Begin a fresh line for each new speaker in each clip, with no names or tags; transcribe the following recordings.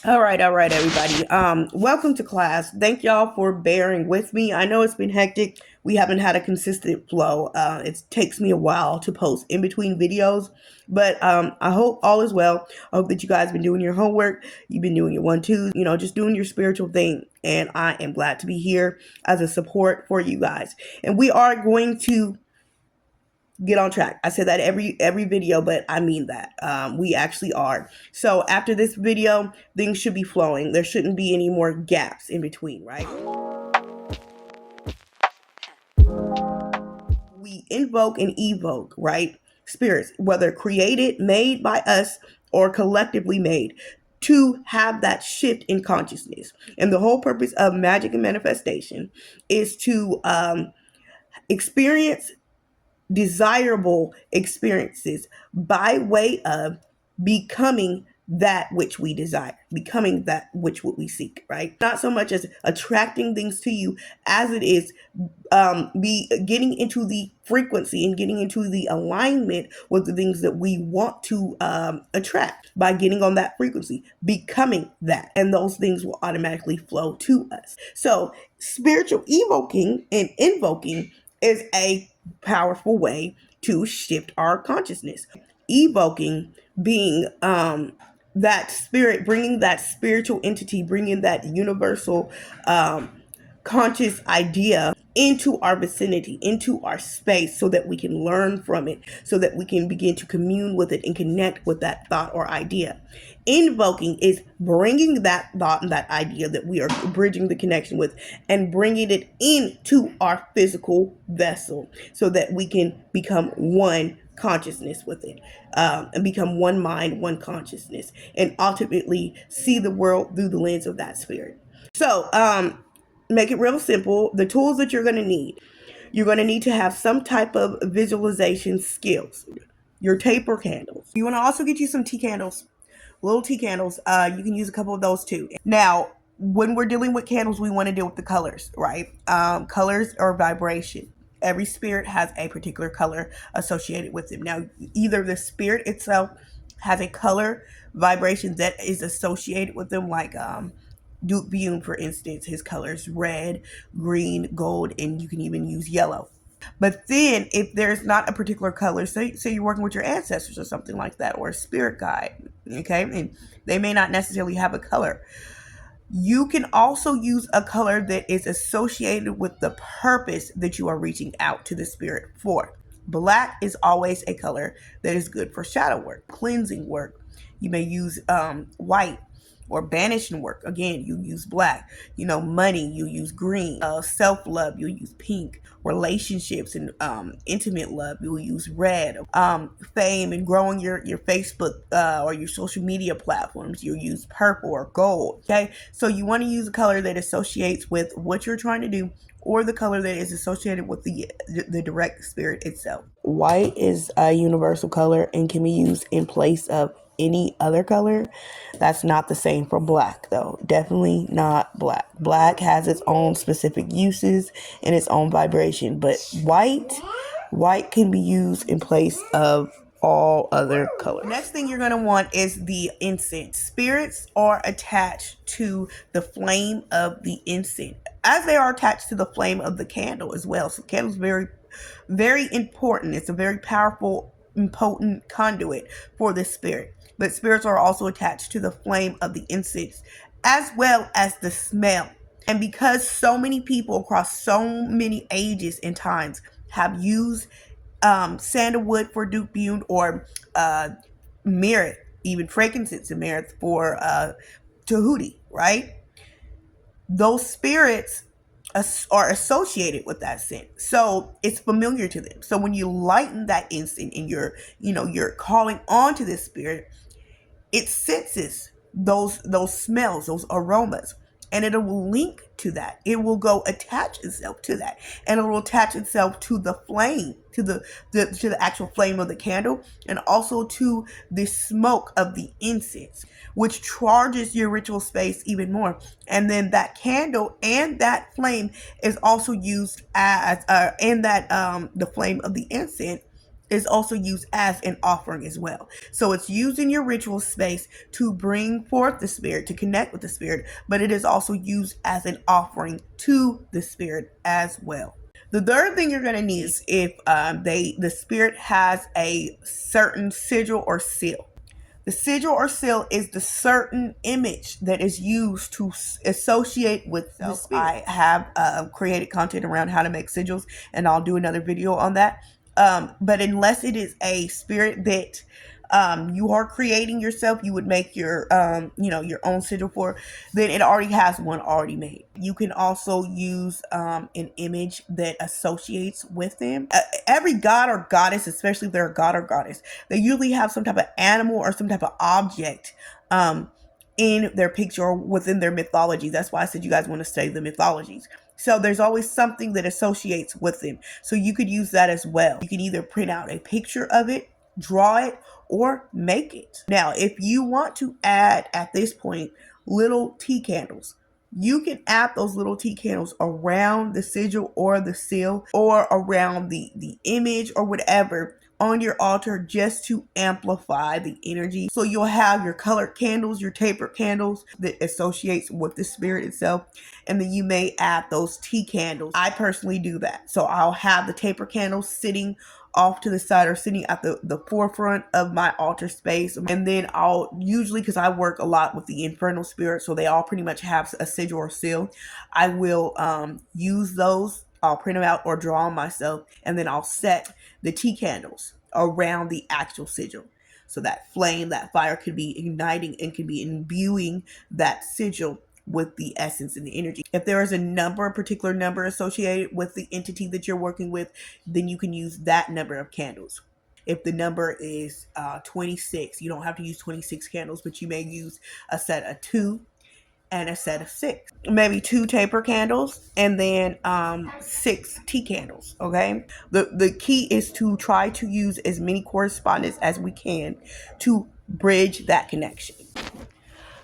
All right, everybody. Welcome to class. Thank y'all for bearing with me. I know it's been hectic. We haven't had a consistent flow. It takes me a while to post in between videos, but I hope all is well. I hope that you guys been doing your homework. You've been doing your 1-2s, just doing your spiritual thing. And I am glad to be here as a support for you guys. And we are going to get on track. I said that every video, but I mean that. We actually are. So after this video, things should be flowing. There shouldn't be any more gaps in between, right? We invoke and evoke, right? Spirits, whether created, made by us, or collectively made, to have that shift in consciousness. And the whole purpose of magic and manifestation is to experience desirable experiences by way of becoming that which we desire, becoming that which what we seek, right? Not so much as attracting things to you as it is be getting into the frequency and getting into the alignment with the things that we want to attract by getting on that frequency, becoming that, and those things will automatically flow to us. So spiritual evoking and invoking is a powerful way to shift our consciousness. Evoking being that spirit, bringing that spiritual entity, bringing that universal conscious idea into our vicinity, into our space, so that we can learn from it, so that we can begin to commune with it and connect with that thought or idea. Invoking is bringing that thought and that idea that we are bridging the connection with and bringing it into our physical vessel so that we can become one consciousness with it, and become one mind, one consciousness, and ultimately see the world through the lens of that spirit. So, make it real simple. The tools that you're going to need. You're going to need to have some type of visualization skills. Your taper candles. You want to also get you some tea candles, little tea candles. You can use a couple of those too. Now, when we're dealing with candles, we want to deal with the colors, right? Colors are vibration. Every spirit has a particular color associated with it. Now, either the spirit itself has a color vibration that is associated with them, like Duke Bune, for instance, his colors red, green, gold, and you can even use yellow. But then if there's not a particular color, say you're working with your ancestors or something like that, or a spirit guide, okay, and they may not necessarily have a color. You can also use a color that is associated with the purpose that you are reaching out to the spirit for. Black is always a color that is good for shadow work, cleansing work. You may use white or banishing work. Again, you use black. Money, you use green. Self-love, you use pink. Relationships and intimate love, you'll use red. Fame and growing your Facebook or your social media platforms, you'll use purple or gold. Okay, so you want to use a color that associates with what you're trying to do, or the color that is associated with the direct spirit itself. White is a universal color and can be used in place of any other color. That's not the same for black, though. Definitely not black. Black has its own specific uses and its own vibration, but white can be used in place of all other colors. Next thing you're going to want is the incense. Spirits are attached to the flame of the incense, as they are attached to the flame of the candle as well. So candle is very, very important. It's a very powerful and potent conduit for the spirit. But spirits are also attached to the flame of the incense, as well as the smell. And because so many people across so many ages and times have used sandalwood for Duke Bune, or merit, even frankincense and merit for Tahuti, right? Those spirits are associated with that scent, so it's familiar to them. So when you lighten that incense and you're calling on to this spirit, it senses those smells, those aromas, and it will link to that. It will go attach itself to that, and it will attach itself to the flame, to the actual flame of the candle, and also to the smoke of the incense, which charges your ritual space even more. And then that candle and that flame is also used as the flame of the incense is also used as an offering as well. So it's used in your ritual space to bring forth the spirit, to connect with the spirit, but it is also used as an offering to the spirit as well. The third thing you're going to need is if the spirit has a certain sigil or seal. The sigil or seal is the certain image that is used to associate with the spirit. I have created content around how to make sigils, and I'll do another video on that. But unless it is a spirit that you are creating yourself, you would make your your own sigil for, then it already has one already made. You can also use an image that associates with them. Every god or goddess, especially if they're a god or goddess, they usually have some type of animal or some type of object in their picture or within their mythology. That's why I said you guys want to study the mythologies. So there's always something that associates with them. So you could use that as well. You can either print out a picture of it, draw it, or make it. Now, if you want to add at this point little tea candles, you can add those little tea candles around the sigil or the seal or around the image or whatever on your altar just to amplify the energy. So you'll have your colored candles, your tapered candles that associates with the spirit itself. And then you may add those tea candles. I personally do that. So I'll have the taper candles sitting off to the side or sitting at the forefront of my altar space. And then I'll usually, because I work a lot with the infernal spirits, so they all pretty much have a sigil or seal, I will use those. I'll print them out or draw them myself, and then I'll set the tea candles around the actual sigil. So that flame, that fire could be igniting and could be imbuing that sigil with the essence and the energy. If there is a particular number associated with the entity that you're working with, then you can use that number of candles. If the number is 26, you don't have to use 26 candles, but you may use a set of 2 and a set of 6. Maybe 2 taper candles and then 6 tea candles, okay? The key is to try to use as many correspondence as we can to bridge that connection.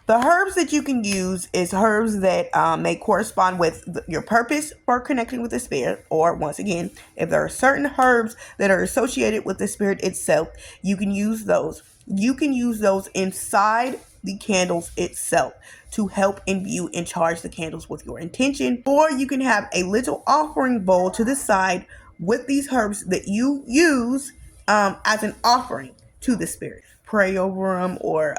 The herbs that you can use is herbs that may correspond with your purpose for connecting with the spirit. Or once again, if there are certain herbs that are associated with the spirit itself, you can use those. You can use those inside the candles itself to help imbue and charge the candles with your intention. Or you can have a little offering bowl to the side with these herbs that you use as an offering to the spirit. Pray over them or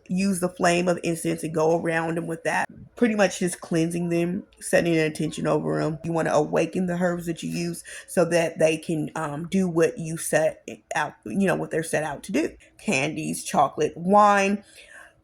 use the flame of incense and go around them with that. Pretty much just cleansing them, setting an intention over them. You want to awaken the herbs that you use so that they can do what you set out, what they're set out to do. Candies, chocolate, wine,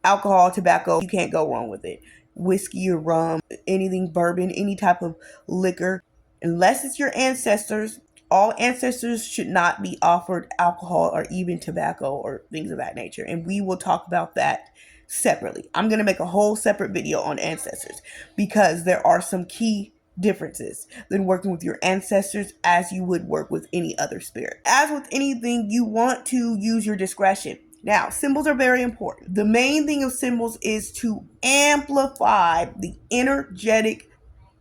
alcohol, tobacco, you can't go wrong with it. Whiskey or rum, anything, bourbon, any type of liquor. Unless it's your ancestors, all ancestors should not be offered alcohol or even tobacco or things of that nature. And we will talk about that separately. I'm going to make a whole separate video on ancestors because there are some key differences than working with your ancestors as you would work with any other spirit. As with anything, you want to use your discretion. Now, symbols are very important. The main thing of symbols is to amplify the energetic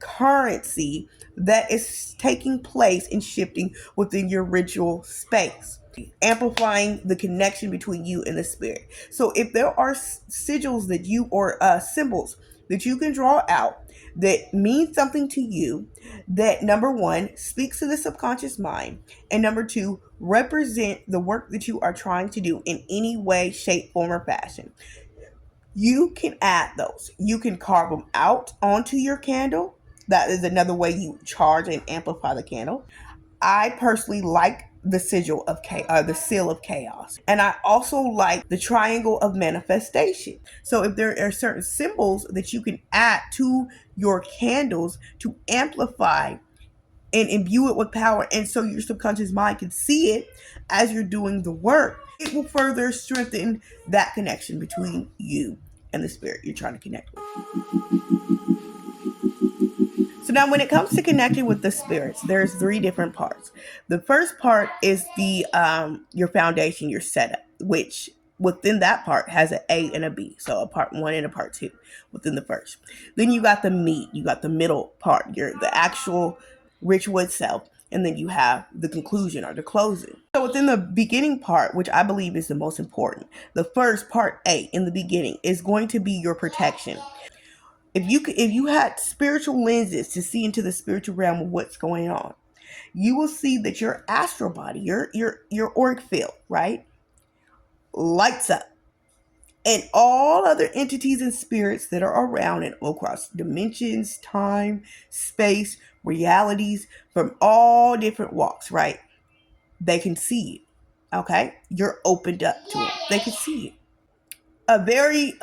currency that is taking place and shifting within your ritual space, amplifying the connection between you and the spirit. So if there are sigils that you or symbols that you can draw out that mean something to you, that number 1 speaks to the subconscious mind, and number 2 represent the work that you are trying to do in any way, shape, form, or fashion, you can add those. You can carve them out onto your candle. That is another way you charge and amplify the candle. I personally like the sigil of the seal of chaos, and I also like the triangle of manifestation. So if there are certain symbols that you can add to your candles to amplify and imbue it with power, and so your subconscious mind can see it as you're doing the work, it will further strengthen that connection between you and the spirit you're trying to connect with. So now when it comes to connecting with the spirits, there's 3 different parts. The first part is the your foundation, your setup, which within that part has an A and a B. So a part 1 and a part 2 within the first. Then you got the meat, you got the middle part, the actual ritual itself. and then you have the conclusion or the closing. So within the beginning part, which I believe is the most important, the first part A in the beginning is going to be your protection. If you had spiritual lenses to see into the spiritual realm of what's going on, you will see that your astral body, your auric field, right, lights up. And all other entities and spirits that are around and across dimensions, time, space, realities, from all different walks, right? They can see it. Okay? You're opened up to it. They can see it. A very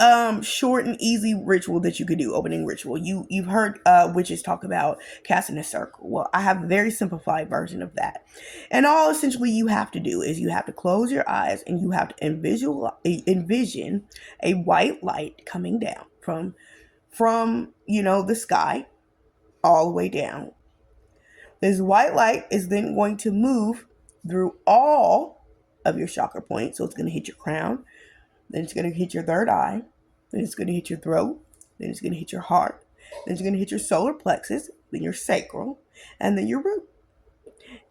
short and easy ritual that you could do, opening ritual. You've heard witches talk about casting a circle. Well, I have a very simplified version of that. And all essentially you have to do is you have to close your eyes and you have to envision a white light coming down from the sky all the way down. This white light is then going to move through all of your chakra points. So it's going to hit your crown. Then it's going to hit your third eye. Then it's going to hit your throat. Then it's going to hit your heart. Then it's going to hit your solar plexus. Then your sacral. And then your root.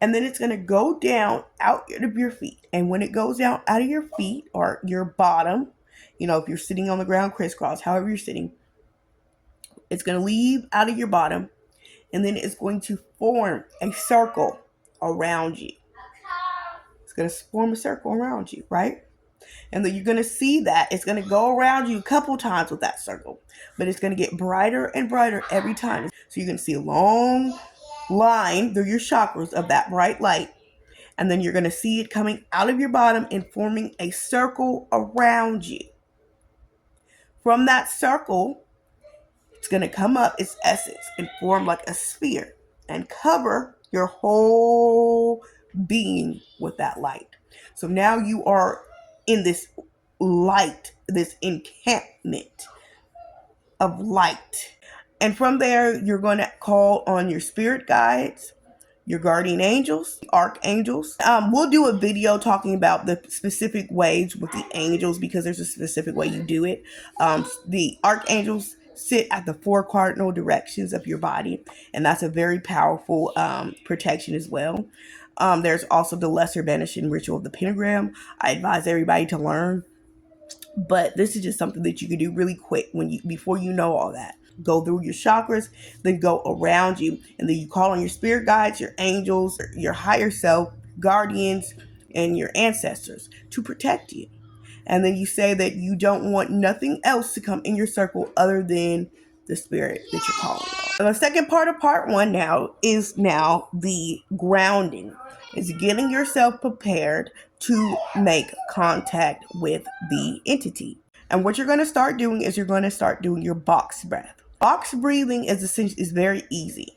And then it's going to go down out of your feet. And when it goes down out of your feet or your bottom, if you're sitting on the ground crisscross, however you're sitting, it's going to leave out of your bottom. And then it's going to form a circle around you. It's going to form a circle around you, right? And then you're going to see that it's going to go around you a couple times with that circle. But it's going to get brighter and brighter every time. So you're going to see a long line through your chakras of that bright light. And then you're going to see it coming out of your bottom and forming a circle around you. From that circle, it's going to come up its essence and form like a sphere and cover your whole being with that light. So now you are in this light, this encampment of light. And from there, you're going to call on your spirit guides, your guardian angels, archangels. We'll do a video talking about the specific ways with the angels because there's a specific way you do it. The archangels sit at the 4 cardinal directions of your body, and that's a very powerful protection as well. There's also the lesser banishing ritual of the pentagram. I advise everybody to learn, but this is just something that you can do really quick before you know all that. Go through your chakras, then go around you, and then you call on your spirit guides, your angels, your higher self, guardians, and your ancestors to protect you. And then you say that you don't want nothing else to come in your circle other than the spirit that you're calling on. So the second part of part 1 is the grounding. It's getting yourself prepared to make contact with the entity. And what you're going to start doing is you're going to start doing your box breath. Box breathing is very easy.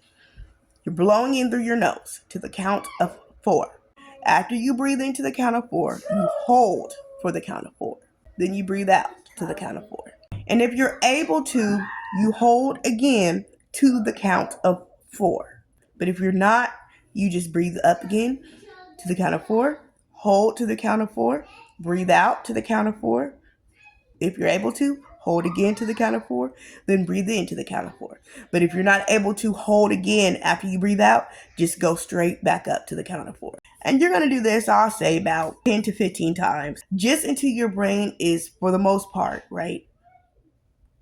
You're blowing in through your nose to the count of 4. After you breathe into the count of 4, you hold for the count of 4. Then you breathe out to the count of 4. And if you're able to, you hold again to the count of 4. But if you're not, you just breathe up again to the count of 4, hold to the count of 4, breathe out to the count of 4. If you're able to, hold again to the count of 4, then breathe in to the count of 4. But if you're not able to hold again after you breathe out, just go straight back up to the count of 4. And you're going to do this, I'll say, about 10 to 15 times, just until your brain is, for the most part, right,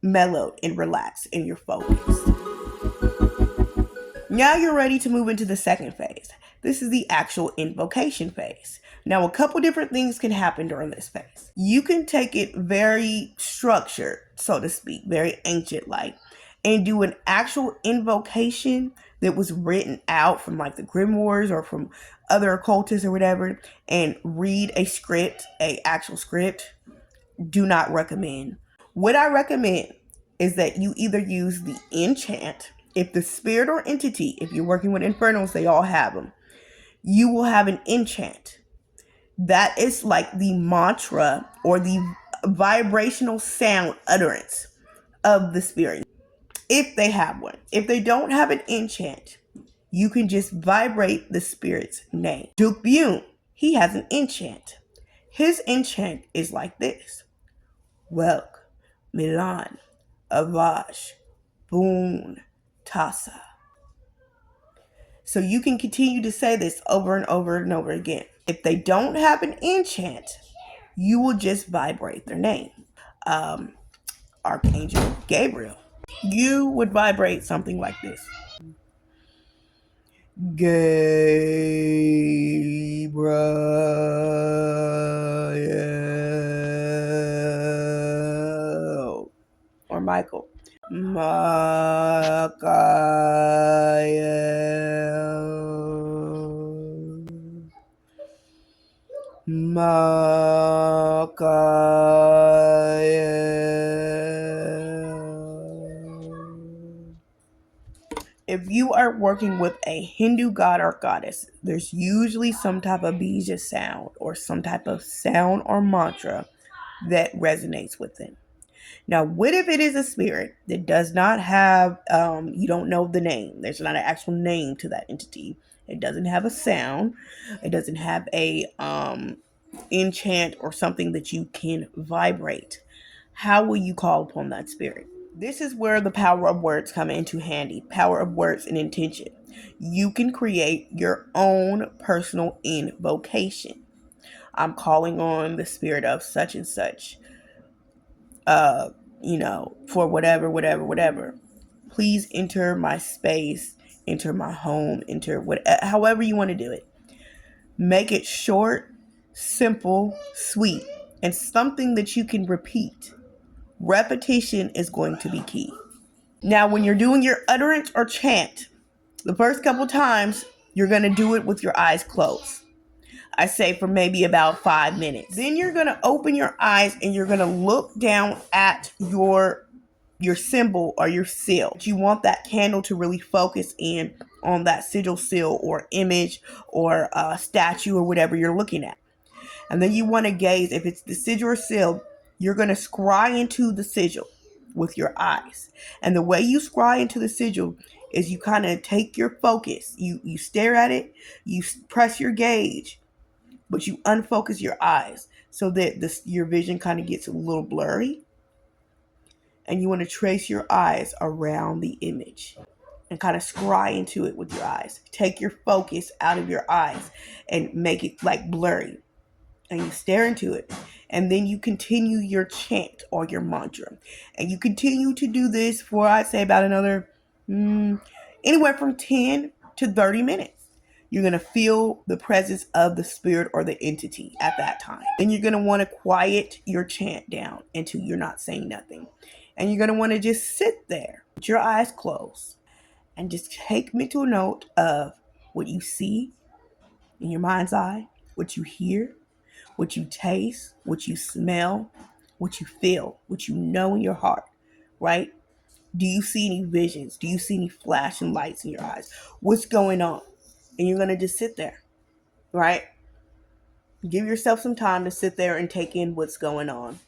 mellowed and relaxed in your focus. Now you're ready to move into the second phase. This is the actual invocation phase. Now, a couple different things can happen during this phase. You can take it very structured, so to speak, very ancient-like, and do an actual invocation that was written out from like the grimoires or from other occultists or whatever, and read a script, a actual script. Do not recommend. What I recommend is that you either use the enchant. If the spirit or entity, if you're working with infernals, they all have them. You will have an enchant. That is like the mantra or the vibrational sound utterance of the spirit, if they have one. If they don't have an enchant, you can just vibrate the spirit's name. Duke Bune, he has an enchant. His enchant is like this. Welk, Milan, Avash, Boon, Tasa. So you can continue to say this over and over and over again. If they don't have an enchant, you will just vibrate their name. Archangel Gabriel. You would vibrate something like this. Gabriel. Or Michael. Michael. If you are working with a Hindu god or goddess, there's usually some type of bija sound or some type of sound or mantra that resonates with them. Now, what if it is a spirit that does not have, you don't know the name? There's not an actual name to that entity. It doesn't have a sound. It doesn't have a enchant or something that you can vibrate. How will you call upon that spirit? This is where the power of words come into handy. Power of words and intention. You can create your own personal invocation. I'm calling on the spirit of such and such. For whatever. Please enter my space, enter my home, however you want to do it. Make it short, simple, sweet, and something that you can repeat. Repetition is going to be key. Now, when you're doing your utterance or chant, the first couple times, you're going to do it with your eyes closed. I say for maybe about 5 minutes. Then you're going to open your eyes and you're going to look down at your symbol or your seal. You want that candle to really focus in on that sigil, seal, or image, or statue, or whatever you're looking at. And then you want to gaze. If it's the sigil or seal, you're going to scry into the sigil with your eyes. And the way you scry into the sigil is you kind of take your focus. You stare at it, you press your gauge, but you unfocus your eyes so that your vision kind of gets a little blurry. And you want to trace your eyes around the image and kind of scry into it with your eyes. Take your focus out of your eyes and make it like blurry. And you stare into it. And then you continue your chant or your mantra. And you continue to do this for, I'd say, about another anywhere from 10 to 30 minutes. You're going to feel the presence of the spirit or the entity at that time. Then you're going to want to quiet your chant down until you're not saying nothing. And you're going to want to just sit there with your eyes closed and just take mental note of what you see in your mind's eye, what you hear, what you taste, what you smell, what you feel, what you know in your heart, right? Do you see any visions? Do you see any flashing lights in your eyes? What's going on? And you're going to just sit there, right? Give yourself some time to sit there and take in what's going on.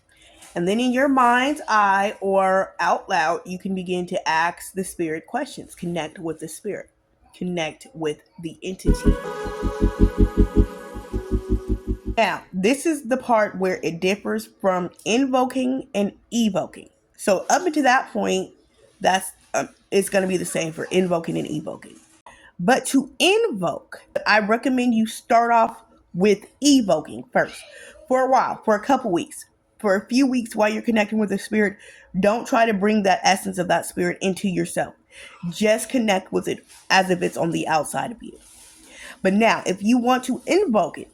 And then in your mind's eye or out loud, you can begin to ask the spirit questions. Connect with the spirit. Connect with the entity. Now, this is the part where it differs from invoking and evoking. So up until that point, it's going to be the same for invoking and evoking. But to invoke, I recommend you start off with evoking first for a while, for a couple weeks, for a few weeks while you're connecting with the spirit. Don't try to bring that essence of that spirit into yourself. Just connect with it as if it's on the outside of you. But now, if you want to invoke it,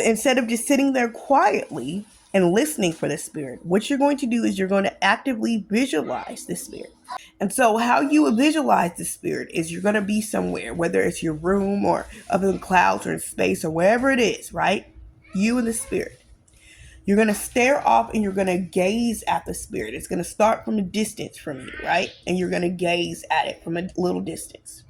instead of just sitting there quietly and listening for the spirit, what you're going to do is you're going to actively visualize the spirit. And so how you will visualize the spirit is you're going to be somewhere, whether it's your room or up in the clouds or in space or wherever it is, right? You and the spirit. You're going to stare off and you're going to gaze at the spirit. It's going to start from a distance from you, right? And you're going to gaze at it from a little distance.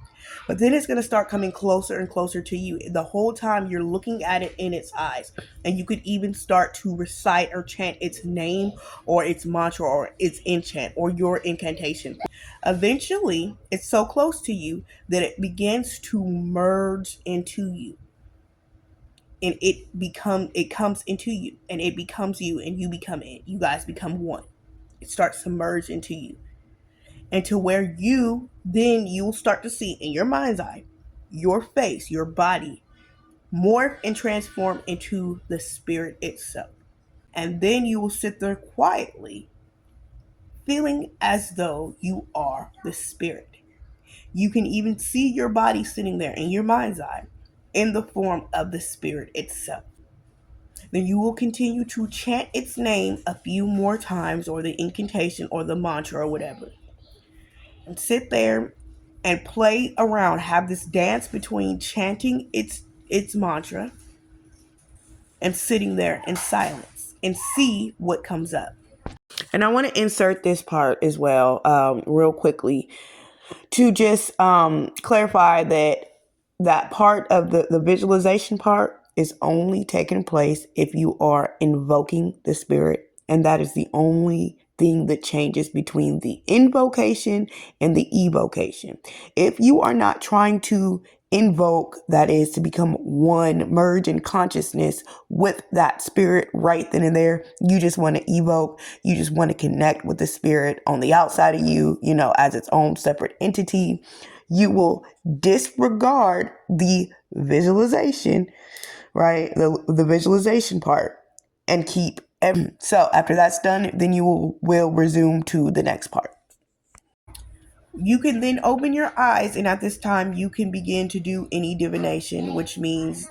But then it's going to start coming closer and closer to you. The whole time you're looking at it in its eyes. And you could even start to recite or chant its name or its mantra or its enchant or your incantation. Eventually, it's so close to you that it begins to merge into you. And it comes into you and it becomes you and you become it. You guys become one. It starts to merge into you. and to where you'll start to see in your mind's eye your face, your body morph and transform into the spirit itself. And then you will sit there quietly, feeling as though you are the spirit. You can even see your body sitting there in your mind's eye in the form of the spirit itself. Then you will continue to chant its name a few more times, or the incantation or the mantra or whatever. And sit there and play around, have this dance between chanting its mantra and sitting there in silence and see what comes up. And I want to insert this part as well, real quickly, to just clarify that part of the visualization part is only taking place if you are invoking the spirit. And that is the only thing that changes between the invocation and the evocation. If you are not trying to invoke, that is to become one, merge in consciousness with that spirit right then and there, you just want to evoke, you just want to connect with the spirit on the outside of you, as its own separate entity, you will disregard the visualization, right? The visualization part, and keep everything. So after that's done, then you will resume to the next part. You can then open your eyes, and at this time you can begin to do any divination, which means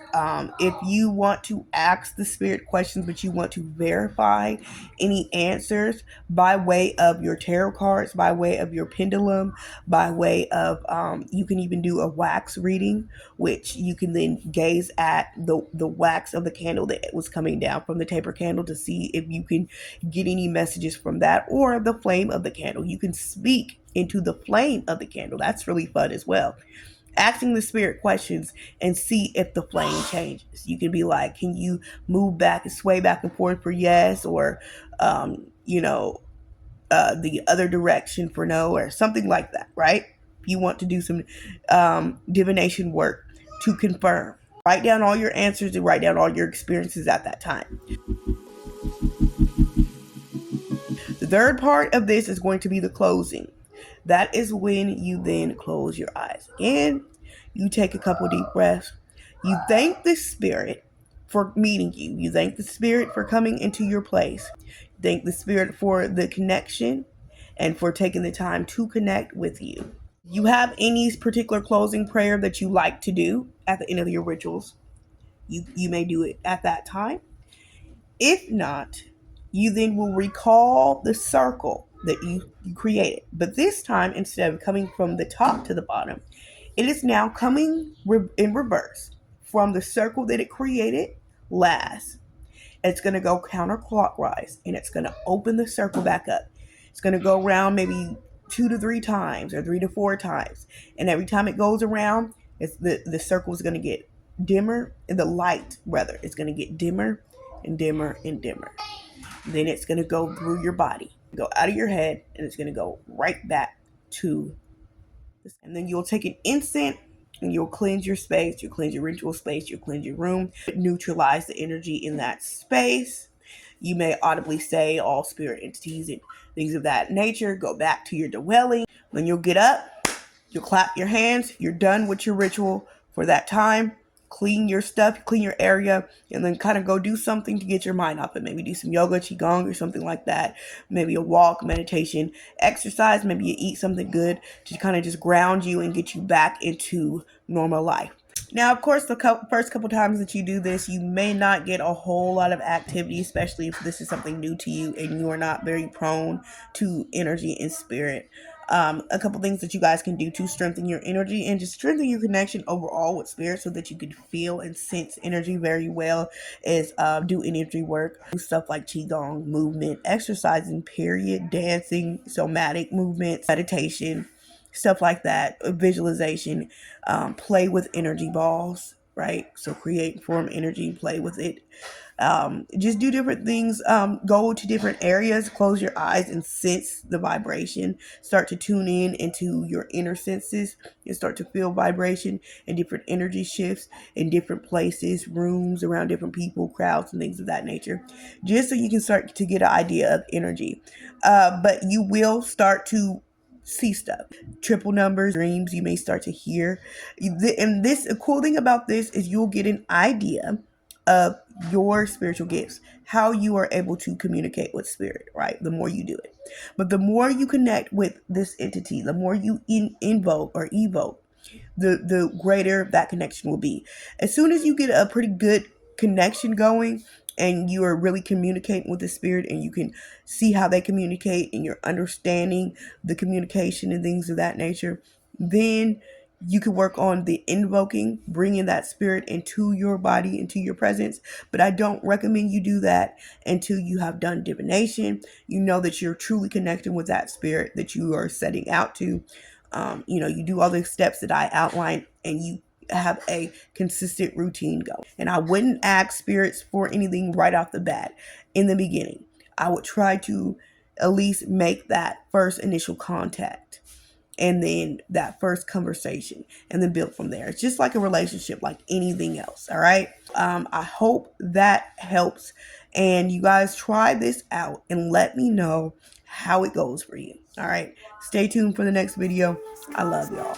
if you want to ask the spirit questions, but you want to verify any answers by way of your tarot cards, by way of your pendulum, by way of you can even do a wax reading, which you can then gaze at the wax of the candle that was coming down from the taper candle to see if you can get any messages from that, or the flame of the candle. You can speak into the flame of the candle. That's really fun as well. Asking the spirit questions and see if the flame changes. You can be like, can you move back and sway back and forth for yes, or the other direction for no, or something like that, right? You want to do some divination work to confirm. Write down all your answers and write down all your experiences at that time. The third part of this is going to be the closing. That is when you then close your eyes. Again, you take a couple deep breaths. You thank the spirit for meeting you. You thank the spirit for coming into your place. Thank the spirit for the connection and for taking the time to connect with you. You have any particular closing prayer that you like to do at the end of your rituals, you may do it at that time. If not, you then will recall the circle that you created. But this time, instead of coming from the top to the bottom, it is now coming in reverse from the circle that it created last. It's going to go counterclockwise, and it's going to open the circle back up. It's going to go around maybe 2 to 3 times or 3 to 4 times. And every time it goes around, the circle is going to get dimmer, and the light, rather, is going to get dimmer and dimmer and dimmer. Then it's going to go through your body, go out of your head, and it's going to go right back to this. And then you'll take an incense and you'll cleanse your space, you'll cleanse your ritual space, you'll cleanse your room, neutralize the energy in that space. You may audibly say all spirit entities and things of that nature, go back to your dwelling. When you'll get up, you'll clap your hands, you're done with your ritual for that time. Clean your stuff, clean your area, and then kind of go do something to get your mind off it. Maybe do some yoga, qigong, or something like that. Maybe a walk, meditation, exercise. Maybe you eat something good to kind of just ground you and get you back into normal life. Now, of course, the first couple times that you do this, you may not get a whole lot of activity, especially if this is something new to you and you are not very prone to energy and spirit. A couple things that you guys can do to strengthen your energy and just strengthen your connection overall with spirit, so that you can feel and sense energy very well, is do energy work. Do stuff like qigong, movement, exercising, period, dancing, somatic movements, meditation, stuff like that, visualization, play with energy balls, right? So create, form energy, play with it. Just do different things. Go to different areas, close your eyes and sense the vibration. Start to tune in into your inner senses and start to feel vibration and different energy shifts in different places, rooms, around different people, crowds, and things of that nature, just so you can start to get an idea of energy. But you will start to see stuff. Triple numbers, dreams, you may start to hear. And this, the cool thing about this is you'll get an idea of your spiritual gifts, how you are able to communicate with spirit, right? The more you do it. But the more you connect with this entity, the more you invoke or evoke, the greater that connection will be. As soon as you get a pretty good connection going and you are really communicating with the spirit and you can see how they communicate and you're understanding the communication and things of that nature, then you can work on the invoking, bringing that spirit into your body, into your presence. But I don't recommend you do that until you have done divination. You know that you're truly connecting with that spirit that you are setting out to. You do all the steps that I outlined and you have a consistent routine going. And I wouldn't ask spirits for anything right off the bat in the beginning. I would try to at least make that first initial contact and then that first conversation and then build from there. It's just like a relationship, like anything else. All right. I hope that helps. And you guys try this out and let me know how it goes for you. All right. Stay tuned for the next video. I love y'all.